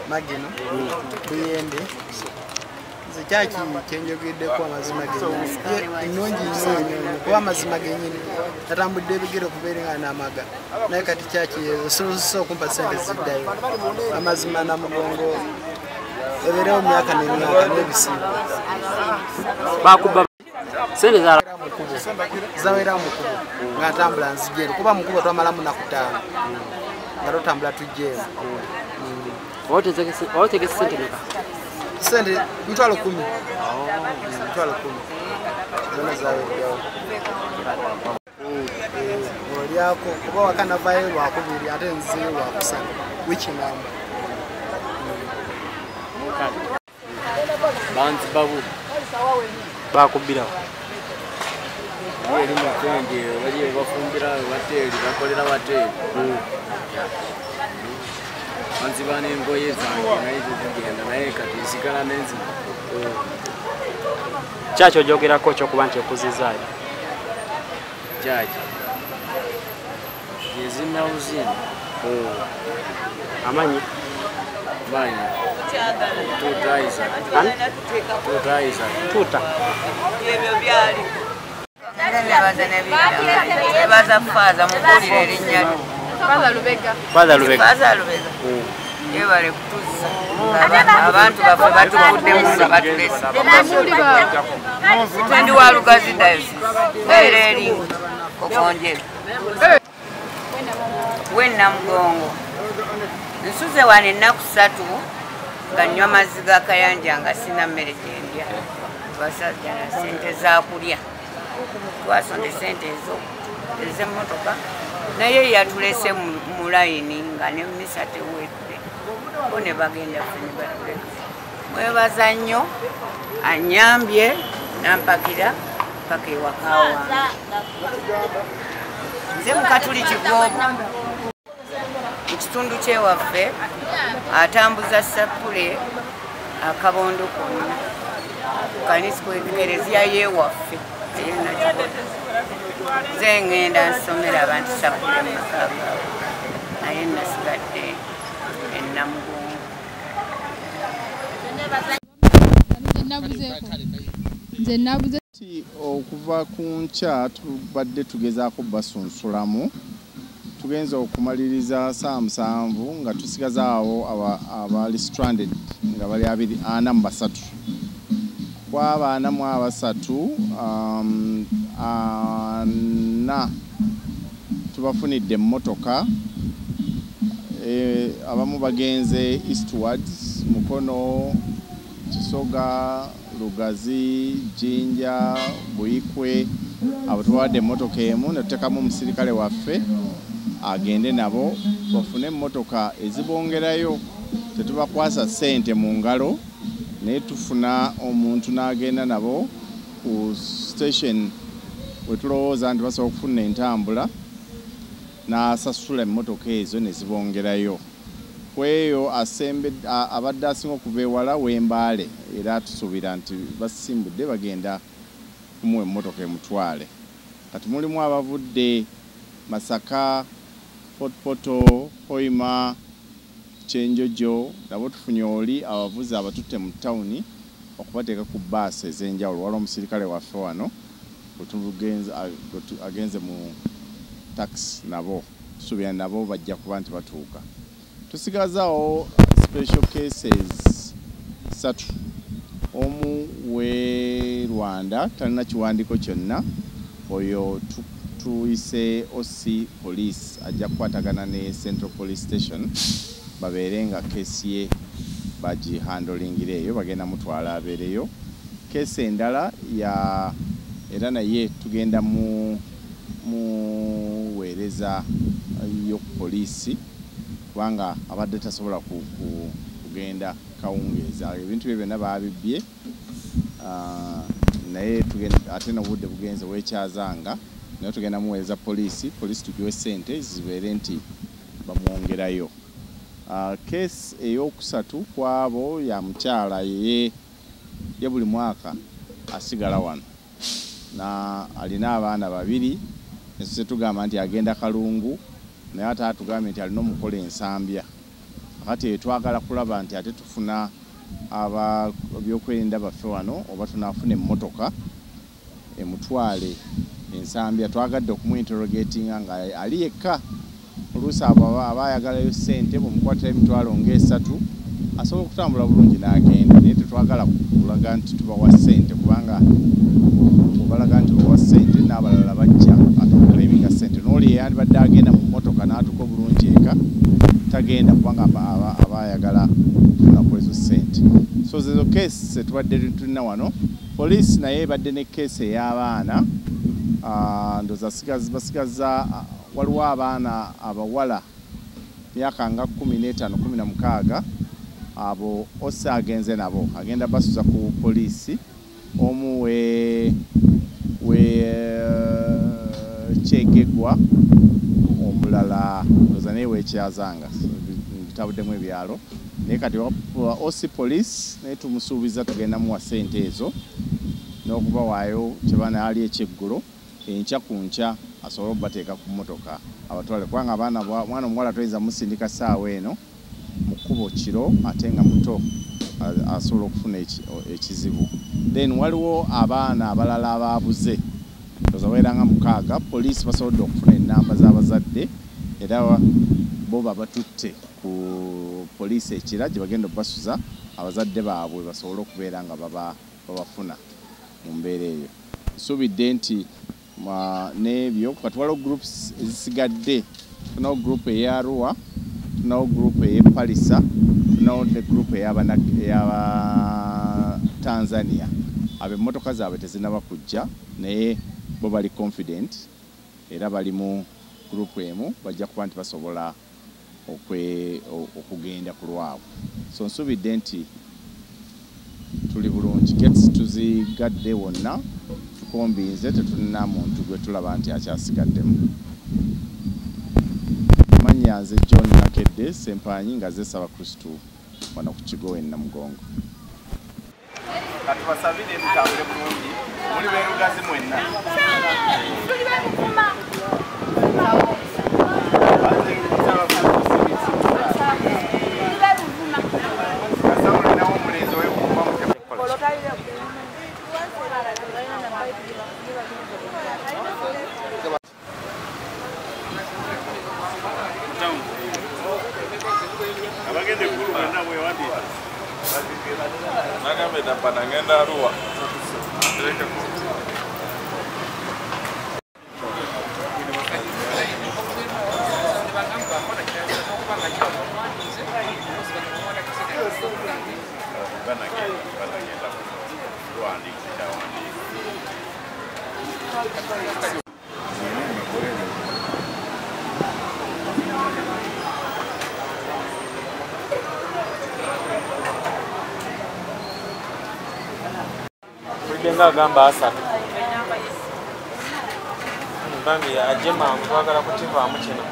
Magino, Buyende, Zachaki, Kenjogide, Kwamazimagin, Nonji, Kwamazimagin, Rambu David of Bering and Amaga, Nakati Chachi, so compassented today, Amazimana Mongo, every old Yakan in ABC. Bakuba. Zawera mukuru ngatambulance jeri kuba mukuru twamala munakutana ngaro tambula tujeri wote ke sente naka sente mtwalo 10 mtwalo 10 nona zawera wali yako kuba wakana vayo wakubiri ate nziro wakusana which number banzi babu bakubira yeli mutenge baje bafumbira bateli bakolera bateli banzi bane ngoye zange nayo kugenda naye kati sikala nenzi chacho jogera kocho kubanje kuzizayo jaji yezina uzini amanyi bani tuta yebyo byali baza faza mukulire erinya faza lubega yebale kutuza abantu bafe batukudde mu batulesa ndi walugazi dayo eri kokonje wenna mugongo nsuze wane ennaku 3 nga nnywa amazzi ga kayanja nga sina mmere gyendya basajja na sente za kulya twasonde sente ezo ez'emmotoka naye yatulese mu layini nga ne mmisa tewedde bo ne bagenda fene batuleka mwebaza nnyo anyambye nampakira paka ewaka wange nze mukatuli kigoobo ekitundu kyewaffe atambuza sapule akabondo konna kanisa kwekereziya yewaffe nze ngenda nsomera abantu sapule mukaaga naye nasigadde ennamugongo nze nabuze okuva ku nkya tubadde tugezaako basunsulamu tugenza okumaliriza saa 7 nga tusigaza awo abali stranded nga bali 43 kwaba 43 ana tubafunidde emmotoka abamu bagenze eastwards Mukono, Kisoga, Lugazi, Jinja, Buikwe abo tuwadde emmotoka emu ne tutekamu omusirikale waffe agende nabo bafune emmotoka ezibongerayo tetubakwasa ssente mu ngalo naye tufuna omuntu n'agenda nabo ku station wetulowooza nti basobola okufuna entambula n'asasula emmotoka ezo ne zibongerayo kweyo abadde asinga okuva ewala w'Embaale era tusuubira nti basimbudde bagenda kumuwa emmotoka emutwale kati mulimu abavudde Masaka, Poto, Hoima, Kyenjojo nabo tufunye oli abavuzi abatutte mu tawuni okubateeka ku bbaasi ez'enjawulo waliwo omusirikale waffe wano agenze mu taxi nabo tusuubira nabo bajja kuba nti batuuka tusigazaawo special cases 3 omu we Rwanda talina kiwandiiko kyonna oyo tuyise OC police ajja kukwatagana ne Central Police Station babeere nga keesi ye bagihandlingira eyo bagenda mutwala abeereyo. Keesi endala ya era naye tugenda muweereza yo poliisi kubanga abadde tasobola kugenda kawungeeza ebintu bye byonna babibbye naye ate n'obudde bugenze weekyazanga naye tugenda muweereza poliisi tugiwe ssente zibeere nti bamwongerayo. Keesi ey'okusatu kwabo ya mukyala ye buli mwaka asigala wano na alina abaana 2 ese tugamba nti agenda Kalungu naye ate atugambye nti alina omukola ensambya kati twagala kulaba nti ate tufuna byokwerinda baffe wano oba tunafuna emmotoka emutwale ensambya. Twagadde okumuinterrogatinga nga ali yekka oluusi abayagalayo ssente bwemukwatira emitwalo nga 3 asobola okutambula bulungi n'agenda naye tetwagala kulaga nti tubawa ssente kubanga obalaga nti obawa ssente n'abalala bajja atokulayiminga ssente n'oli yandibadde agenda mu mmotoka n'atuka obulungi eka tagenda kubanga abayagala kufunaku ezo ssente. So zezo keesi zetubadde tulina wano. Poliisi naye ebadde ne keesi ey'abaana ndoza basigaza waliwo abaana abawala myaka nga 15 16 abo osa agenze nabo agenda basuza ku poliisi omu we Kyegegwa omulala ndoza naye weekyazanga bitabuddemu ebyalo naye kati osi poliisi naye tumusuubiza tugenda muwa ssente ezo n'okubawaayo kyebana ali ekyeggulo enkya ku nkya asobole okubateeka ku mmotoka abatwale kubanga mwana omuwala toyinza musindika ssaawa eno mu kkubo kiro ate nga muto asobola okufuna ekizibu. Then waliwo abaana abalala ababuze toza baeranga 6 poliisi basobodde okufuna ennamba z'abazadde era bo babatutte ku poliisi ekira gye bagenda okubasuza abazadde baabwe basobole okubeera nga babafuna mu mbeera eyo. Nsuubidde nti n'ebyo kati waliwo groups ezisigadde. Tunawo group eya Arua, tunawo group ey'Epalisa, tunawo ne group ey'aba Tanzania. Emmotoka zaabwe tezinaba kujja naye bo bali confident era bali mu group emu bajja kuba nti basobola okugenda ku lwabwe. So nsuubidde nti tuli bulungi. Gets tuzigadde wonna tukombinze tetulina muntu gwe tulaba nti akyasigaddemu. Manya nze John Nakedde Sempanyi nga zesaba Kristu wano ku Kigowe Namugongo. Katubasabire mutambule bulungi muli beerugazi mwenna. Tuli bemukuma. Nagambe tapana ngenda Arua. Nga gamba asatu bambi ajje mangu twagala kukivaamu kino